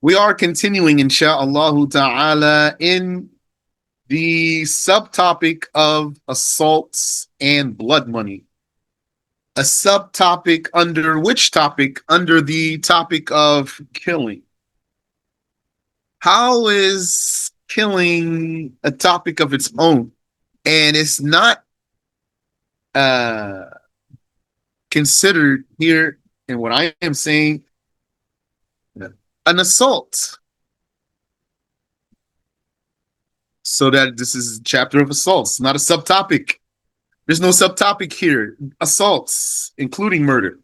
We are continuing, insha'Allah ta'ala, in the subtopic of assaults and blood money. A subtopic under which topic? Under the topic of killing. How is killing a topic of its own? And it's not considered here in what I am saying an assault. So that this is a chapter of assaults, not a subtopic. There's no subtopic here. Assaults, including murder.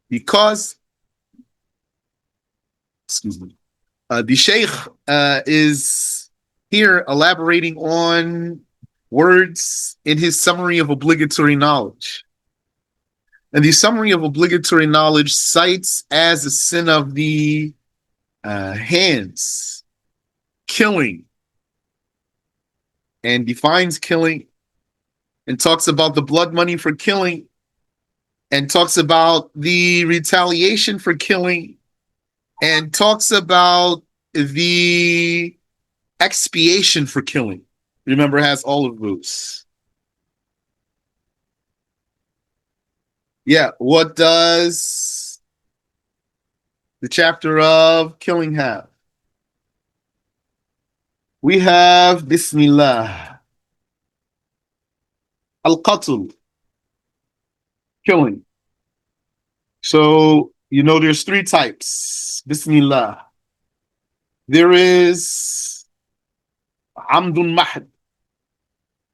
Because, excuse me, the Sheikh is here elaborating on words in his summary of obligatory knowledge. And the summary of obligatory knowledge cites as a sin of the hands, killing, and defines killing, and talks about the blood money for killing, and talks about the retaliation for killing, and talks about the expiation for killing. Remember, it has all of those. Yeah, what does the chapter of killing have? We have Bismillah. Al-Qatl. Killing. So, there's three types. Bismillah. There is Amdun Mahd.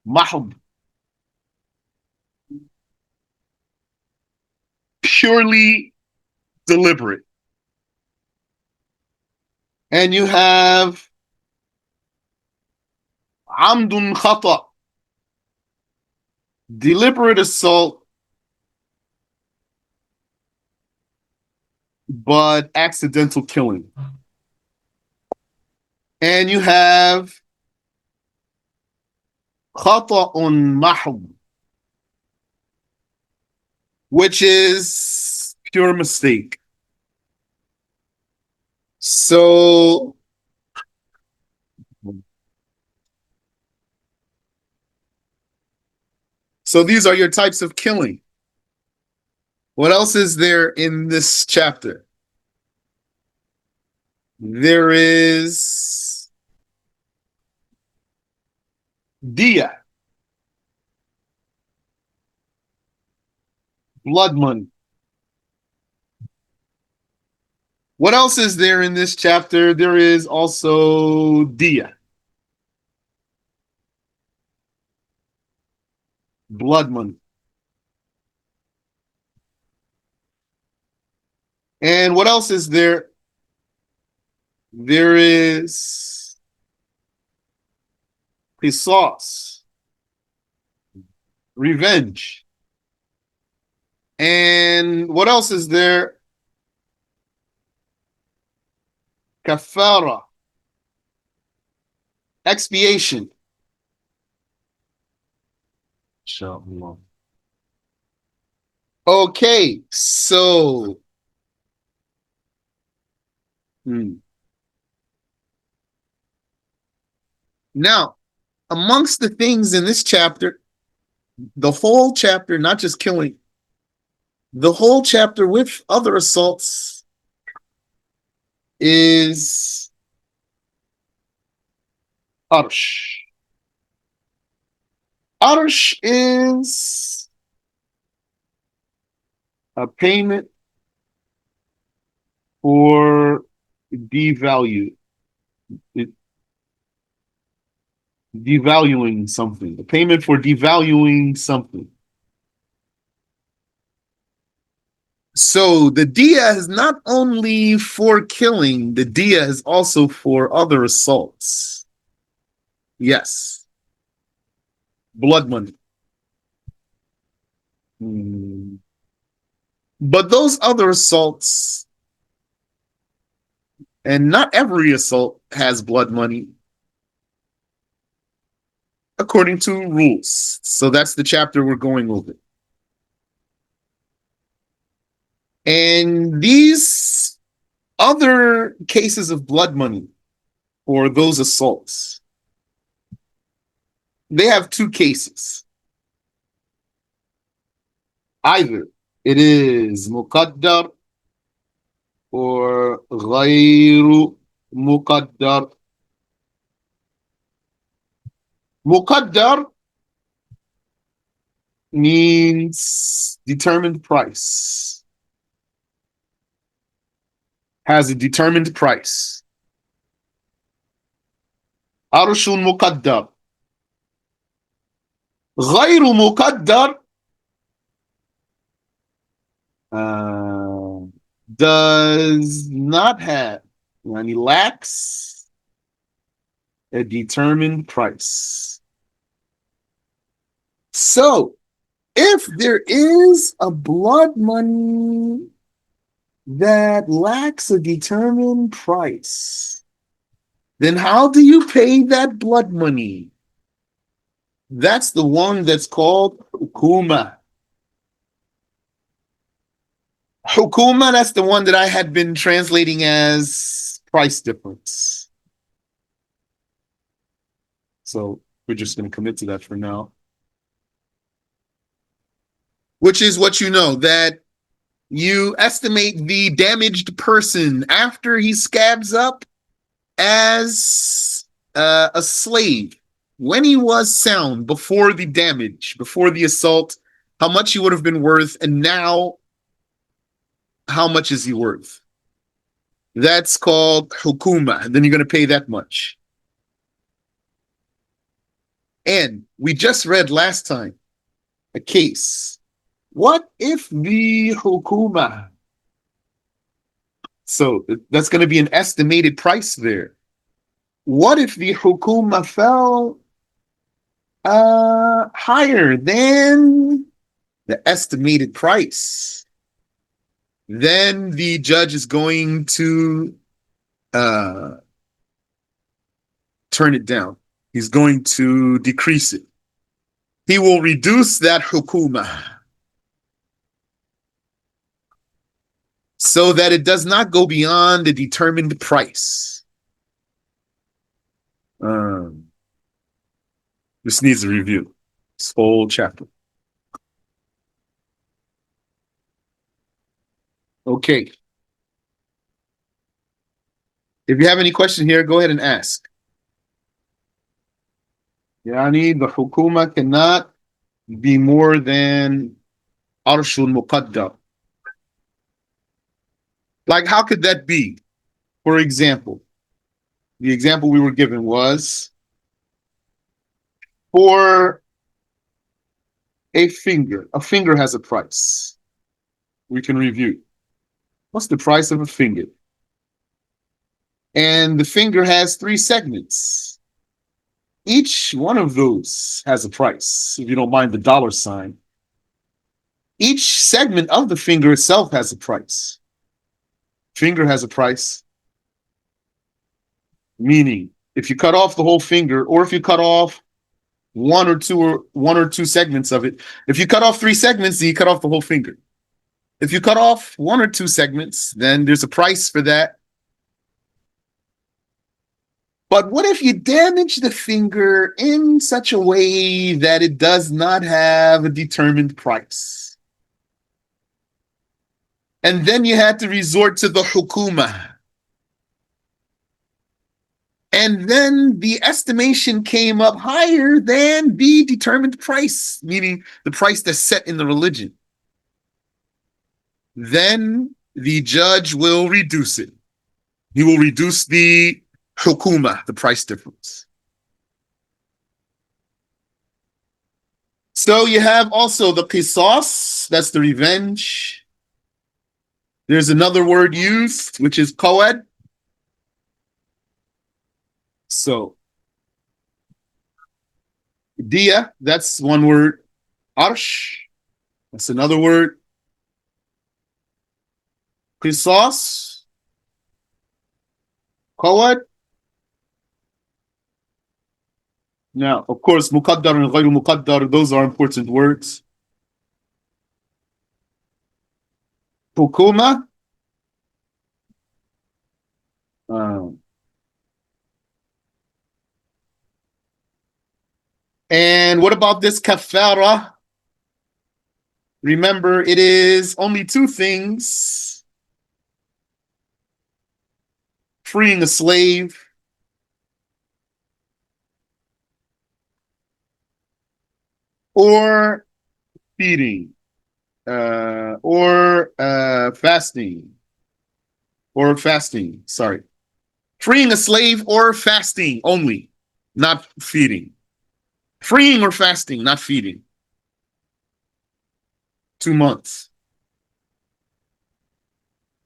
Mahd. Purely deliberate. And you have Amdun Khata. Deliberate assault, but accidental killing. And you have Khata'un Mahd, which is pure mistake. So these are your types of killing. What else is there in this chapter? There is Diya, blood money. What else is there in this chapter? There is also Diya, blood money. And what else is there? There is Qisas, revenge. And what else is there? Kafara, expiation. Inshallah. Okay, so now, amongst the things in this chapter, the whole chapter, not just killing, the whole chapter with other assaults is Arsh. Arsh is a payment for devaluing something. A payment for devaluing something. So the Diya is not only for killing, the Diya is also for other assaults. Yes. Blood money. But those other assaults, and not every assault has blood money, according to rules. So that's the chapter we're going over. And these other cases of blood money for those assaults, they have two cases. Either it is muqaddar or غير muqaddar. Muqaddar means determined price, has a determined price. Arshun muqaddar. غير muqaddar does not have, and he lacks a determined price. So, if there is a blood money that lacks a determined price, then how do you pay that blood money? That's the one that's called hukuma. Hukuma, that's the one that I had been translating as price difference. So we're just going to commit to that for now. Which is what you know, that you estimate the damaged person after he scabs up as a slave. When he was sound, before the damage, before the assault, how much he would have been worth, and now how much is he worth? That's called hukuma. And then you're going to pay that much. And we just read last time a case. What if the hukuma? So that's going to be an estimated price there. What if the hukuma fell higher than the estimated price? Then the judge is going to turn it down. He's going to decrease it. He will reduce that hukuma so that it does not go beyond the determined price. This needs a review. This whole chapter. Okay. If you have any question here, go ahead and ask. Yani, the hukuma cannot be more than arshul muqaddar. Like, how could that be? For example, the example we were given was for a finger. A finger has a price. We can review. What's the price of a finger? And the finger has 3 segments. Each one of those has a price, if you don't mind the dollar sign. Each segment of the finger itself has a price. Finger has a price. Meaning, if you cut off the whole finger, or if you cut off one or two segments of it, if you cut off 3 segments, then you cut off the whole finger. If you cut off 1 or 2 segments, then there's a price for that. But what if you damage the finger in such a way that it does not have a determined price? And then you had to resort to the hukuma. And then the estimation came up higher than the determined price, meaning the price that's set in the religion. Then the judge will reduce it. He will reduce the hukuma, the price difference. So you have also the qisas, that's the revenge. There's another word used, which is qawad. So, diya, that's one word. Arsh, that's another word. Qisas, qawad. Now, of course, muqaddar and ghayru muqaddar, those are important words. Hukuma And what about this kafara? Remember, it is only two things: freeing a slave or feeding, or fasting, Sorry, freeing a slave or fasting only, not feeding. Freeing or fasting, not feeding. 2 months.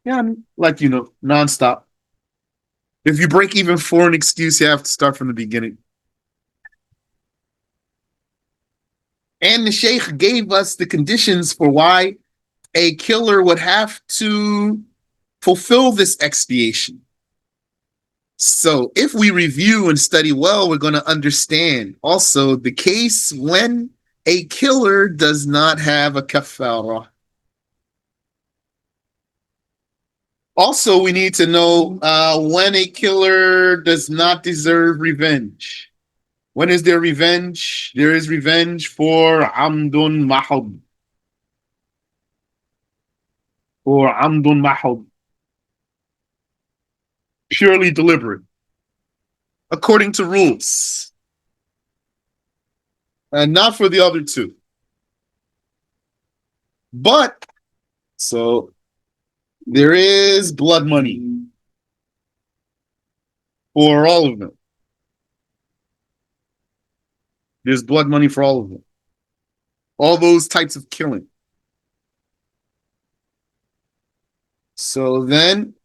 Yeah, like nonstop. If you break even for an excuse, you have to start from the beginning. And the Sheikh gave us the conditions for why a killer would have to fulfill this expiation. So if we review and study well, we're going to understand also the case when a killer does not have a kafara. Also, we need to know when a killer does not deserve revenge. When is there revenge? There is revenge for Amdun Mahab. Or Amdun Mahab. Purely deliberate. According to rules. And not for the other two. But, so, there is blood money for all of them. There's blood money for all of them. All those types of killing. So then,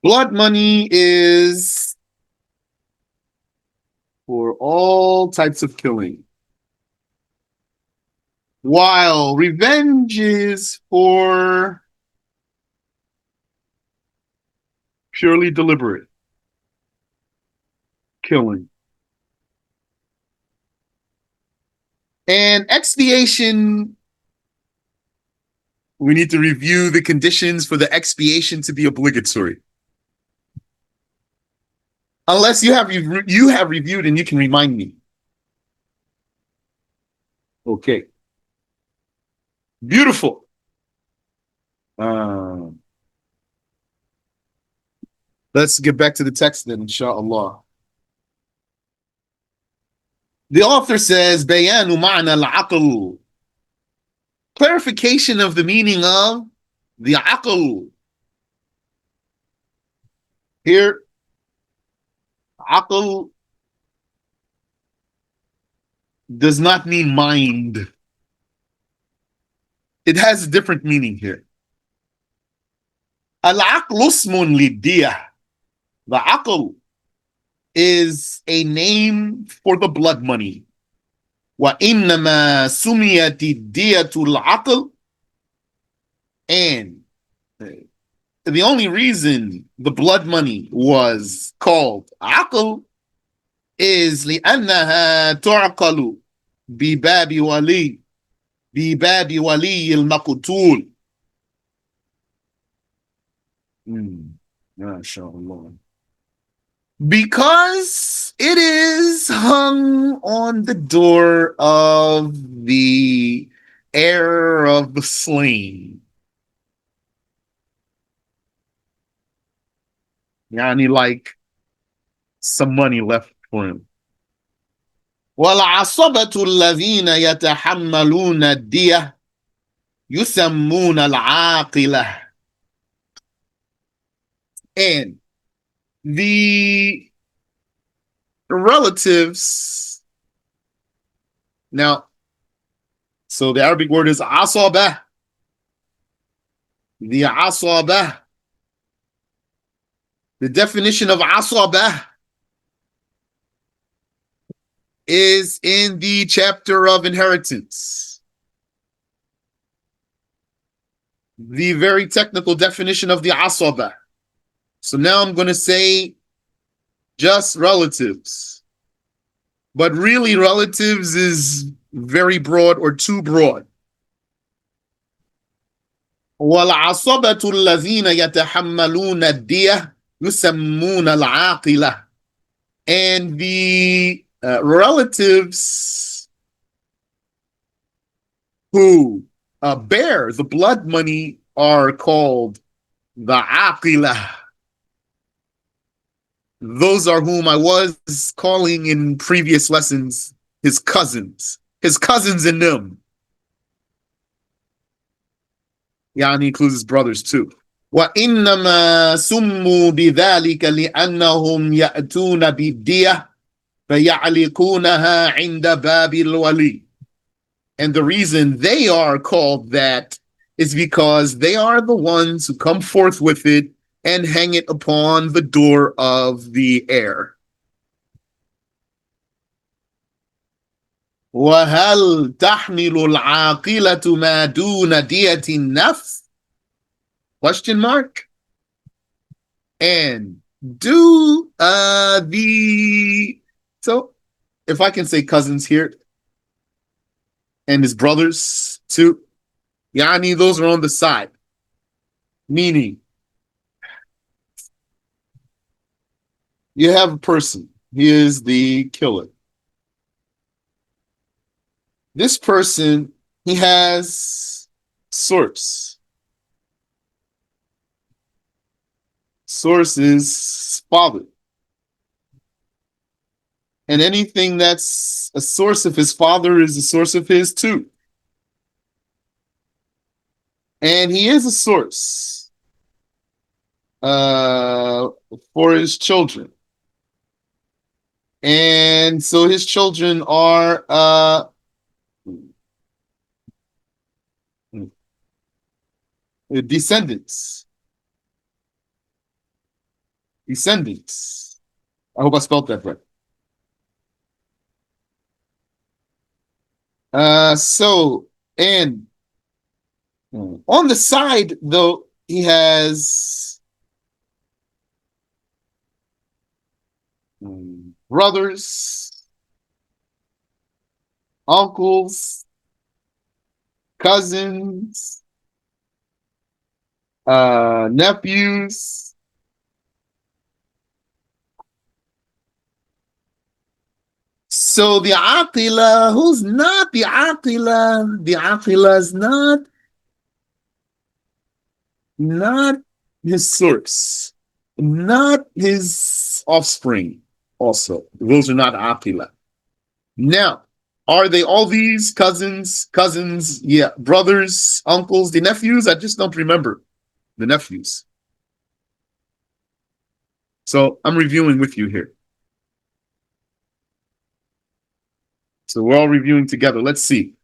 blood money is for all types of killing. While revenge is for purely deliberate killing. And expiation, we need to review the conditions for the expiation to be obligatory. Unless you have reviewed and you can remind me. Okay. Beautiful. Let's get back to the text then, inshallah. The author says, Bayanu ma'na al-aql. Clarification of the meaning of the aql. Here, aql does not mean mind. It has a different meaning here. Al-aql usmun lid-diyah. The aql is a name for the blood money. وَإِنَّمَا سُمِيَتِ الدِّيَةُ الْعَقْلِ. And the only reason the blood money was called aql is لأنها تعقل بباب ولي المقتول. MashaAllah. Because it is hung on the door of the heir of the slain. Yani like some money left for him. وَالْعَصَبَةُ الَّذِينَ يَتَحَمَّلُونَ الدِّيَةَ يُسَمُّونَ الْعَاقِلَةَ. And the relatives, now, so the Arabic word is asaba. The asaba. The definition of asaba is in the chapter of inheritance. The very technical definition of the asaba. So now I'm going to say just relatives. But really, relatives is very broad or too broad. وَالْعَصَبَةُ الَّذِينَ يَتَحَمَّلُونَ الدِّيَةَ يُسَمُّونَ الْعَاقِلَةَ. And the relatives who bear the blood money are called the aqila. Those are whom I was calling in previous lessons his cousins in them. Yani includes his brothers too. وإنما سموا بذلك لأنهم يأتون بالدية فيعلقونها عند باب الولي. And the reason they are called that is because they are the ones who come forth with it and hang it upon the door of the heir. وهل تحمل العاقلة ما دون دية النفس? Question mark. And do so if I can say cousins here and his brothers too, yani those are on the side. Meaning you have a person, he is the killer. This person, he has source. Source is father. And anything that's a source of his father is a source of his too. And he is a source for his children. And so his children are descendants. I hope I spelled that right. So, and on the side, though, he has brothers, uncles, cousins, nephews. So the aqila, who's not the aqila is not his source, not his offspring also. Those are not aqila. Now, are they all these cousins, yeah, brothers, uncles, the nephews? I just don't remember the nephews. So I'm reviewing with you here. So we're all reviewing together. Let's see.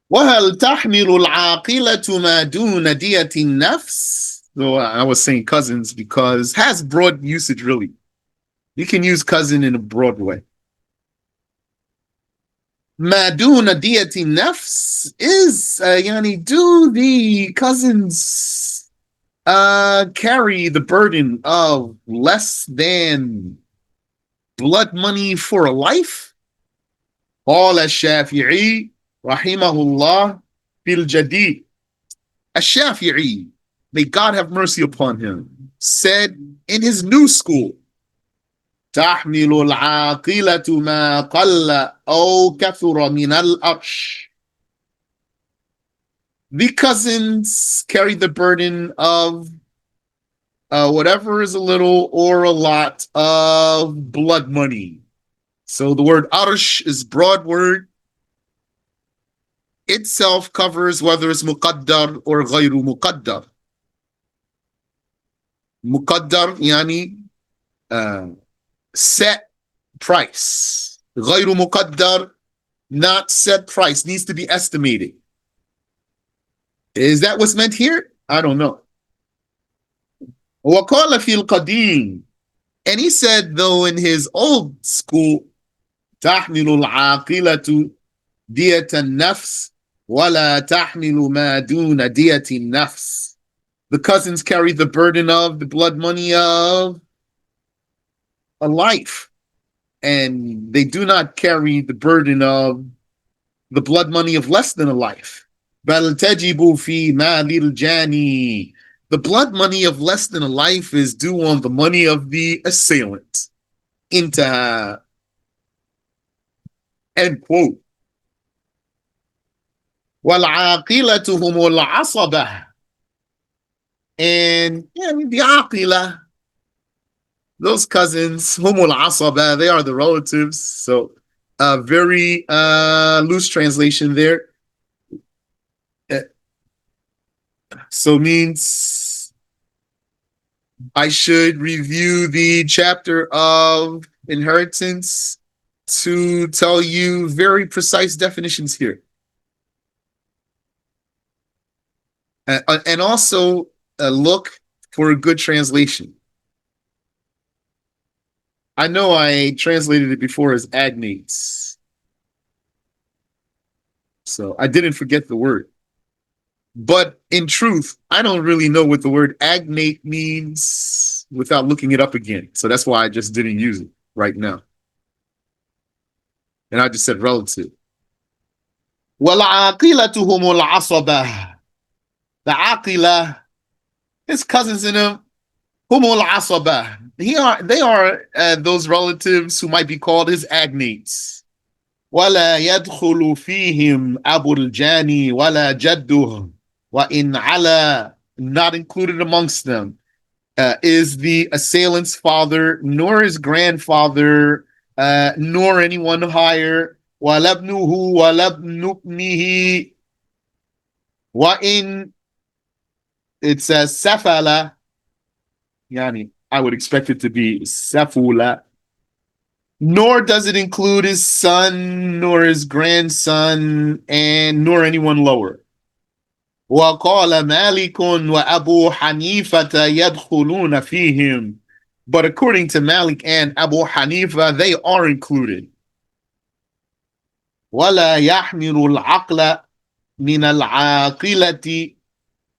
وهل تحمل العاقلة ما دون دية النفس? So I was saying cousins because has broad usage really. You can use cousin in a broad way. ما دون دية النفس is يعني do the cousins carry the burden of less than blood money for a life? قال الشافعي رحمه الله في الجديد. الشافعي, may God have mercy upon him, said in his new school, تحمل العاقلة ما قل أو كثر من الأرش. The cousins carry the burden of whatever is a little or a lot of blood money. So the word arsh is broad word. Itself covers whether it's muqaddar or ghayru muqaddar. Muqaddar yani set price. Ghayru muqaddar, not set price, needs to be estimated. Is that what's meant here? I don't know. وَقَالَ فِي الْقَدِيمِ, and he said, though, in his old school, تَحْمِلُ الْعَاقِلَةُ دِيَةَ النَّفْسِ وَلَا تَحْمِلُ مَا دُونَ دِيَةِ النَّفْسِ. The cousins carry the burden of the blood money of a life, and they do not carry the burden of the blood money of less than a life. بَلْ تَجِبُ فِي مَالِ الْجَانِي The blood money of less than a life is due on the money of the assailant. Intaha. End quote. وَالْعَاقِلَةُ هُمُ الْعَصَبَةُ. And the aqila, those cousins, humul asaba, they are the relatives. So very loose translation there. So means I should review the chapter of inheritance to tell you very precise definitions here. And also look for a good translation. I know I translated it before as agnates. So I didn't forget the word. But in truth, I don't really know what the word agnate means without looking it up again. So that's why I just didn't use it right now. And I just said relative. وَالْعَاقِلَةُ هُمُ الْعَصَبَةُ. The aqila, his cousins in him, humul asaba. They are those relatives who might be called his agnates. وَلَا يَدْخُلُ فِيهِمْ أَبُو الْجَانِ وَلَا جَدُّهُ وَإِنْ عَلَى. Not included amongst them is the assailant's father, nor his grandfather, nor anyone higher. وَلَبْنُهُ وَلَبْنُ ابْنِهِ. وَإِنْ. It says safala. Yani, I would expect it to be safula. Nor does it include his son, nor his grandson, and nor anyone lower. وَقَالَ مَالِكٌ وَأَبُو حَنِيفَةَ يَدْخُلُونَ فِيهِمْ. But according to Malik and Abu Hanifa, they are included. وَلَا يَحْمِلُ الْعَقْلَ مِنَ الْعَاقِلَةِ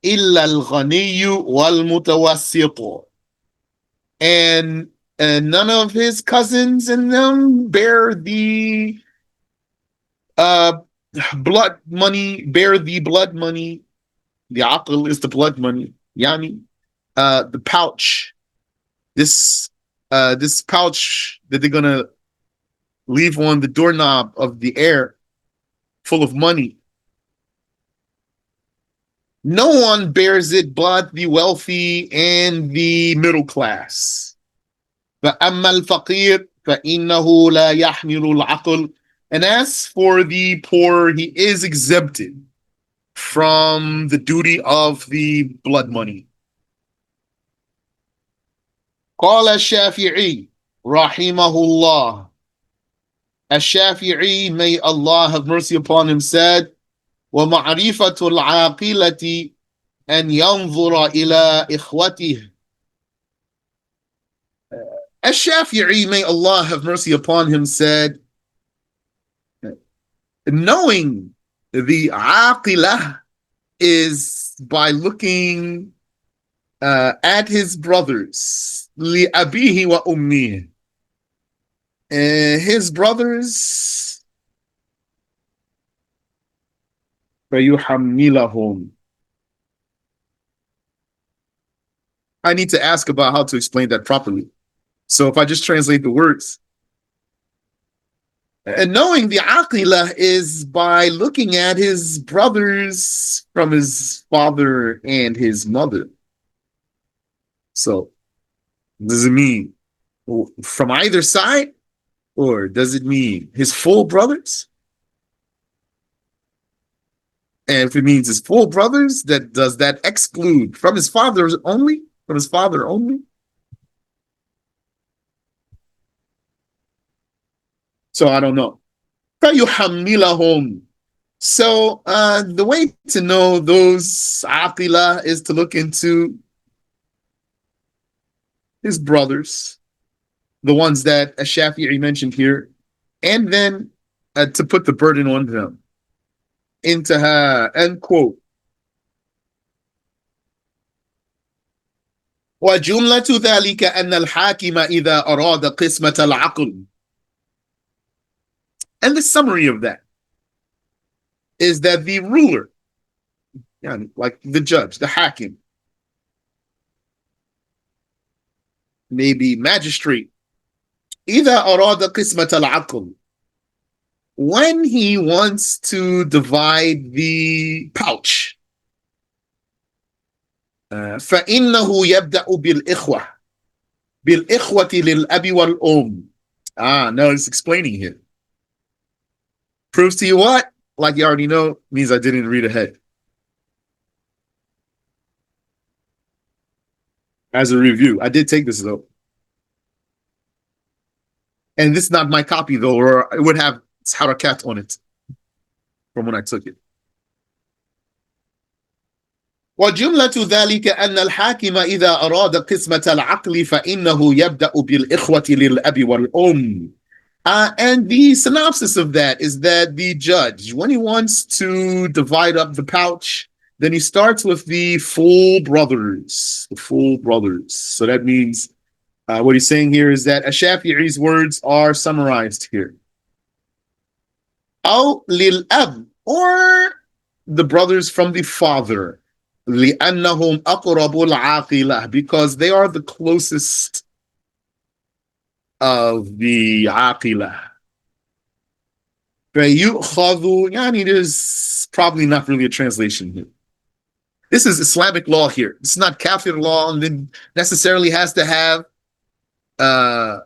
إِلَّا الْغَنِيُّ وَالْمُتَوَسِّطُ. And none of his cousins in them bear the blood money, The aql is the blood money. Yani, the pouch. This pouch that they're gonna leave on the doorknob of the heir, full of money. No one bears it but the wealthy and the middle class. فَأَمَّا الْفَقِيرُ فَإِنَّهُ لَا يَحْمِلُ الْعَقْلِ. And as for the poor, he is exempted from the duty of the blood money. قال الشافعي رحمه الله. Ash-Shafi'i, may Allah have mercy upon him, said, وَمَعْرِفَةُ الْعَاقِلَةِ أَنْ يَنْظُرَ إِلَىٰ إِخْوَتِهِ. Ash-Shafi'i, may Allah have mercy upon him, said, knowing the aqilah is by looking at his brothers, لِأَبِيهِ وَأُمِّهِ. His brothers, فَيُحَمِّلَهُمْ. I need to ask about how to explain that properly. So if I just translate the words, and knowing the aqilah is by looking at his brothers from his father and his mother. So does it mean from either side, or does it mean his full brothers? And if it means his full brothers, does that exclude from his father only? From his father only? So I don't know. So the way to know those aqilah is to look into his brothers, the ones that Ash-Shafi'i mentioned here, and then to put the burden on them. Intaha, end quote. وَجُمْلَةُ ذَلِكَ أَنَّ الْحَاكِمَ إِذَا أَرَادَ قِسْمَةَ الْعَقْلِ. And the summary of that is that the ruler, like the judge, the hakim, maybe magistrate. إذا أراد قسمة العقل, when he wants to divide the pouch, فإنه يبدأ بالإخوة للأب والأم. No, it's explaining here. Proves to you what? Like you already know, means I didn't read ahead. As a review, I did take this though. And this is not my copy though, or it would have harakat on it from when I took it. وجملة ذلك أن الحاكم إذا أراد قسمة العقل فإنه يبدأ بالإخوة للأب والأم. And the synopsis of that is that the judge, when he wants to divide up the pouch, then he starts with the full brothers. The full brothers. So that means what he's saying here is that Ash-Shafi'i's words are summarized here. أو للأب, or the brothers from the father. لأنهم أقرب العاقلة, because they are the closest of the عاقلة. فيؤخذ, يعني there's probably not really a translation here. This is Islamic law here. It's not kafir law, and then necessarily has to have an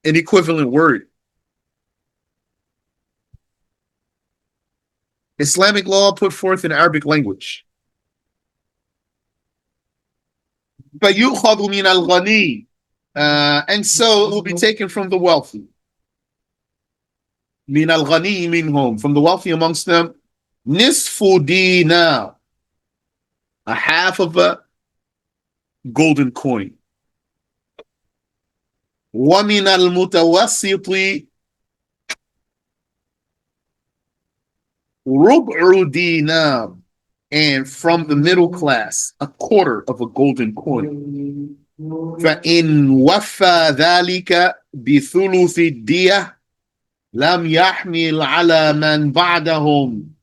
equivalent word. Islamic law put forth in Arabic language. فيؤخذ من الغني, and so it will be taken from the wealthy. من الغني منهم, from the wealthy amongst them. نصف دينار, a half of a golden coin. ومن المتوسط ربع دينار, and from the middle class, a quarter of a golden coin. فإن وفى ذلك بثلث الدية لم يحمل على من بعدهم.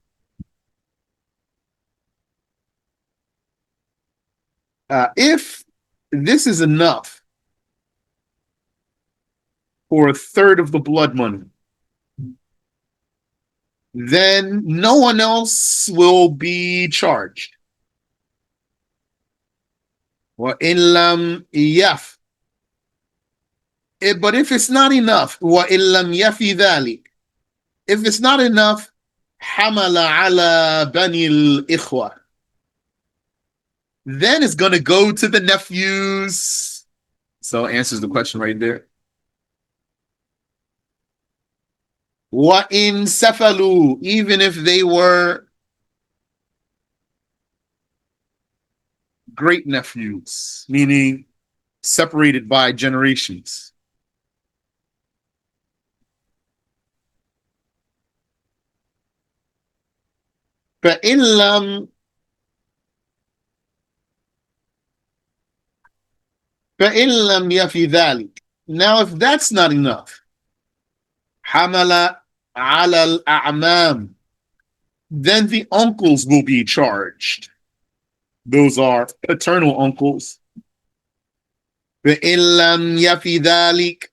If this is enough for a third of the blood money, then no one else will be charged. وَإِن لَمْ يَفْ, but if it's not enough, وَإِن لَمْ يَفِ ذَلِكَ, if it's not enough, حَمَلَ عَلَى بَنِي الْإِخْوَةِ, then it's going to go to the nephews. So answers the question right there. وَإِن سَفَلُوا, even if they were great nephews, meaning separated by generations. فَإِن لَمْ يَفِ ذَلِكَ, now if that's not enough, حَمَلَ عَلَى الْأَعْمَامِ, then the uncles will be charged. Those are paternal uncles. فَإِن لَمْ يَفِ ذَلِكَ,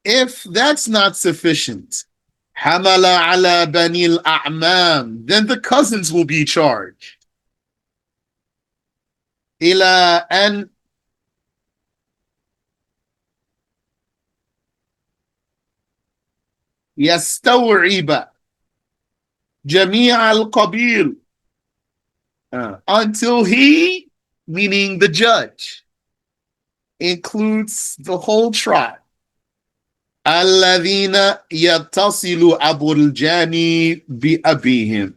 if that's not sufficient, حَمَلَ عَلَى بَنِي الْأَعْمَامِ, then the cousins will be charged. إِلَى أَنْ يَسْتَوْعِبَ جَمِيعَ الْقَبِيلِ, until he, meaning the judge, includes the whole tribe. الَّذِينَ يَتَّصِلُ أَبُو الْجَانِي بِأَبِيهِمْ,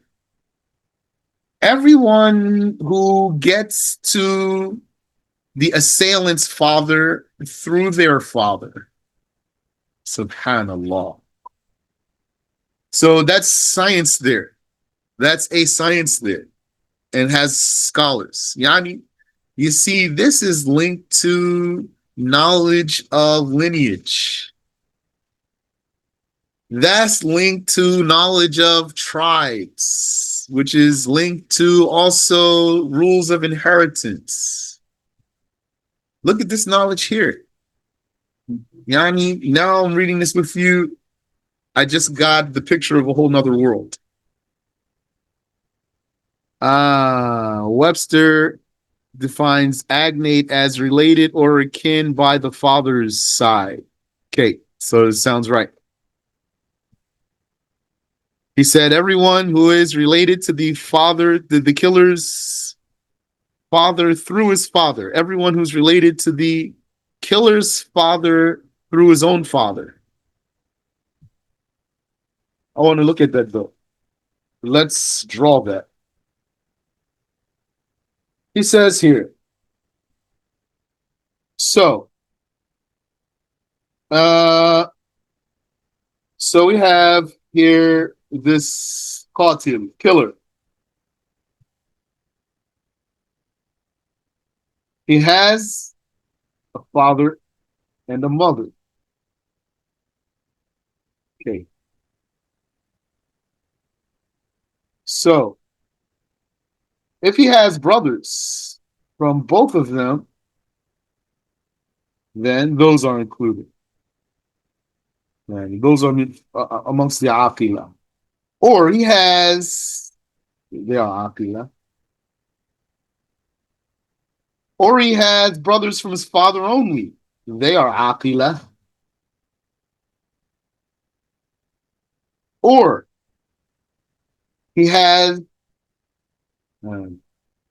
everyone who gets to the assailant's father through their father. Subhanallah. So that's science there. That's a science there, and has scholars. Yani, you see, this is linked to knowledge of lineage. That's linked to knowledge of tribes, which is linked to also rules of inheritance. Look at this knowledge here. Yani, now I'm reading this with you. I just got the picture of a whole nother world. Webster defines agnate as related or akin by the father's side. Okay, so it sounds right. He said everyone who is related to the father, the killer's father through his father, everyone who's related to the killer's father through his own father. I want to look at that though. Let's draw that. He says here, so, uh, so we have here this qatil, killer. He has a father and a mother. Okay. So if he has brothers from both of them, then those are included. And those are amongst the Aqila. Or he has, they are Aqila. Or he has brothers from his father only. They are Aqila. Or he has,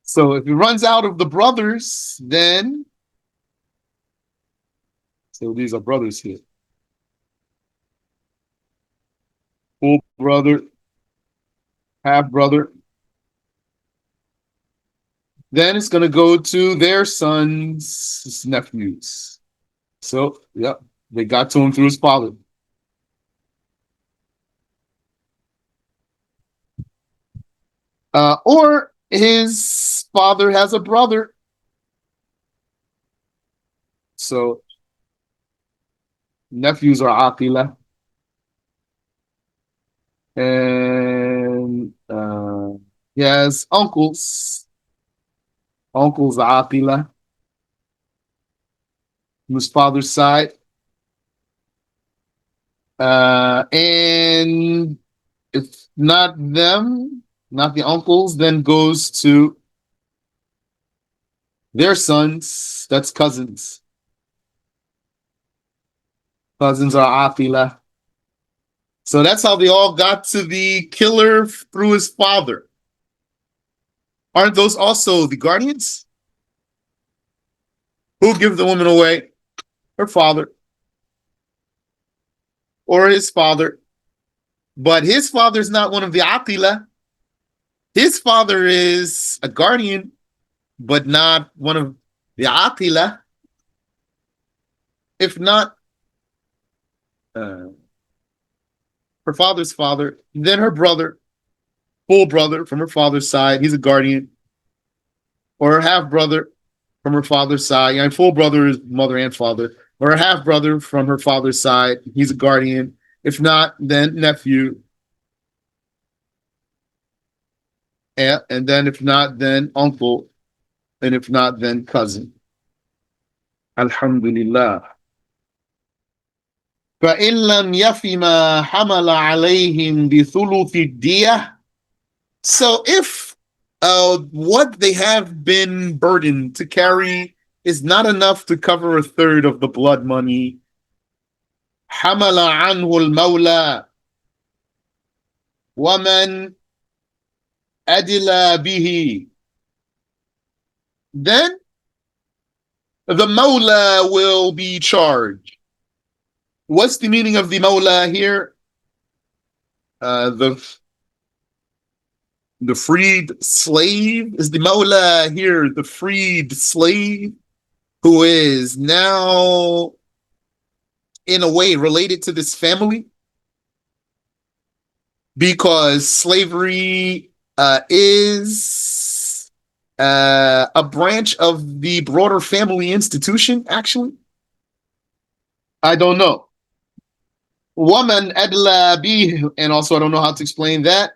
so if he runs out of the brothers, then, so these are brothers here. Full brother, half brother. Then it's going to go to their sons, nephews. So, yep, they got to him through his father. Or his father has a brother. So, nephews are Aqila. And he has uncles. Uncles are Aqila from his father's side. And if not them, not the uncles, then goes to their sons. That's cousins. Cousins are Aqila. So that's how they all got to the killer through his father. Aren't those also the guardians? Who give the woman away? Her father or his father. But his father's not one of the Aqila. His father is a guardian, but not one of the Aqila. If not her father's father, then her brother, full brother from her father's side, he's a guardian. Or her half brother from her father's side. Yeah, full brother is mother and father. Or a half brother from her father's side, he's a guardian. If not, then nephew. And then if not, then uncle. And if not, then cousin. Alhamdulillah. فإن لم يفما حمل عليهم بثلث الدية. So if what they have been burdened to carry is not enough to cover a third of the blood money, حمل عنه المولى ومن أدلى به. Then the Mawla will be charged. What's the meaning of the Mawla here? The freed slave? Is the Mawla here the freed slave who is now in a way related to this family? Because slavery is a branch of the broader family institution, actually. I don't know. Woman adla bih, and also I don't know how to explain that.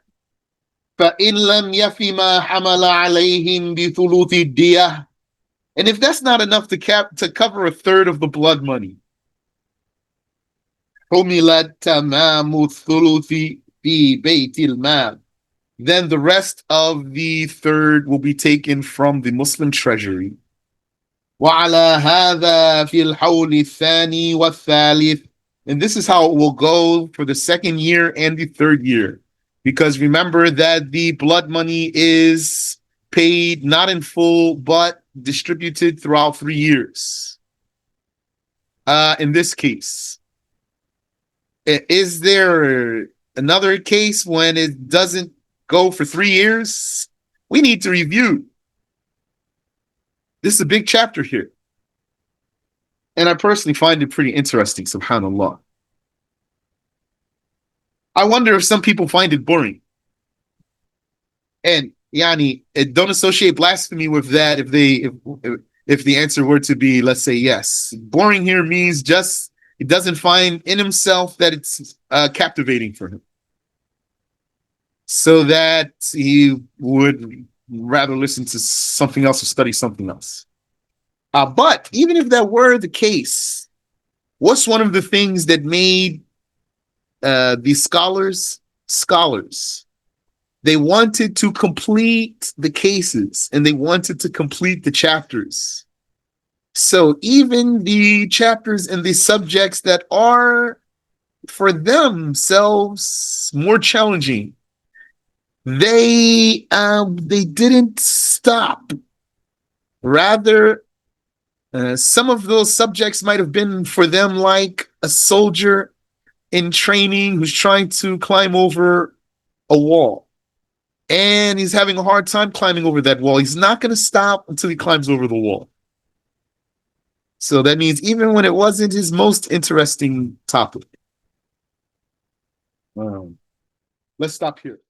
فَإِن لَمْ يَفِمَا حَمَلَ عَلَيْهِمْ بِثُلُثِ الدِّيَةِ. And if that's not enough to cover a third of the blood money, حُمِلَتْ تَمَامُ الثُّلُثِ فِي بَيْتِ الْمَالِ. Then the rest of the third will be taken from the Muslim treasury. وَعَلَى هَذَا فِي الْحَوْلِ الثَّانِي وَالثَّالِثِ. And this is how it will go for the second year and the third year. Because remember that the blood money is paid not in full, but distributed throughout 3 years. In this case, is there another case when it doesn't go for 3 years? We need to review. This is a big chapter here. And I personally find it pretty interesting, subhanAllah. I wonder if some people find it boring. And Yani, don't associate blasphemy with that if the answer were to be, let's say, yes. Boring here means just he doesn't find in himself that it's captivating for him. So that he would rather listen to something else or study something else. But even if that were the case, what's one of the things that made these scholars? They wanted to complete the cases and they wanted to complete the chapters. So even the chapters and the subjects that are for themselves more challenging, they didn't stop. Rather, some of those subjects might have been for them like a soldier in training who's trying to climb over a wall. And he's having a hard time climbing over that wall. He's not going to stop until he climbs over the wall. So that means even when it wasn't his most interesting topic. Let's stop here.